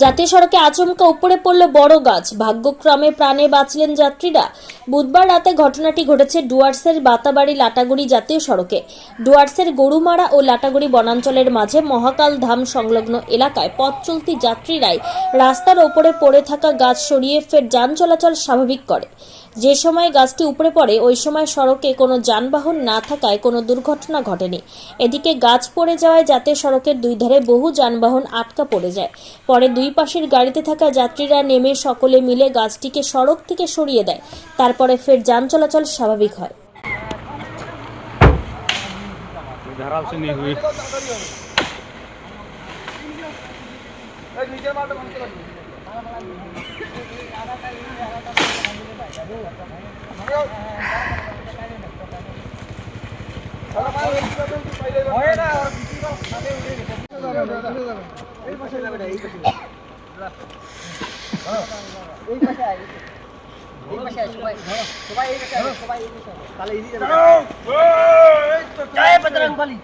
জাতীয় সড়কে আচমকা উপড়ে পড়ল বড় গাছ, ভাগ্যক্রমে প্রাণে বাঁচলেন যাত্রীরা। বুধবার রাতে ঘটনাটি ঘটেছে ডুয়ার্সের বাতাবাড়ি লাটাগুড়ি জাতীয় সড়কে। ডুয়ার্সের গরুমারা ও লাটাগুড়ি বনাঞ্চলের মাঝে মহাকাল ধাম সংলগ্ন এলাকায় পথ চলতি যাত্রীরাই রাস্তার ওপরে পড়ে থাকা গাছ সরিয়ে ফের যান চলাচল স্বাভাবিক করে। যে সময় গাছটি উপড়ে পড়ে ওই সময় সড়কে কোনো যানবাহন না থাকায় কোনো দুর্ঘটনা ঘটেনি। এদিকে গাছ পড়ে যাওয়ায় জাতীয় সড়কের দুই ধারে বহু যানবাহন আটকা পড়ে যায়। পরে দুই পাশের গাড়িতে থাকা যাত্রীরা নেমে সকলে মিলে গাছটিকে সড়ক থেকে সরিয়ে দেয়। তারপরে ফের যান চলাচল স্বাভাবিক হয়। जय बजरंग बली।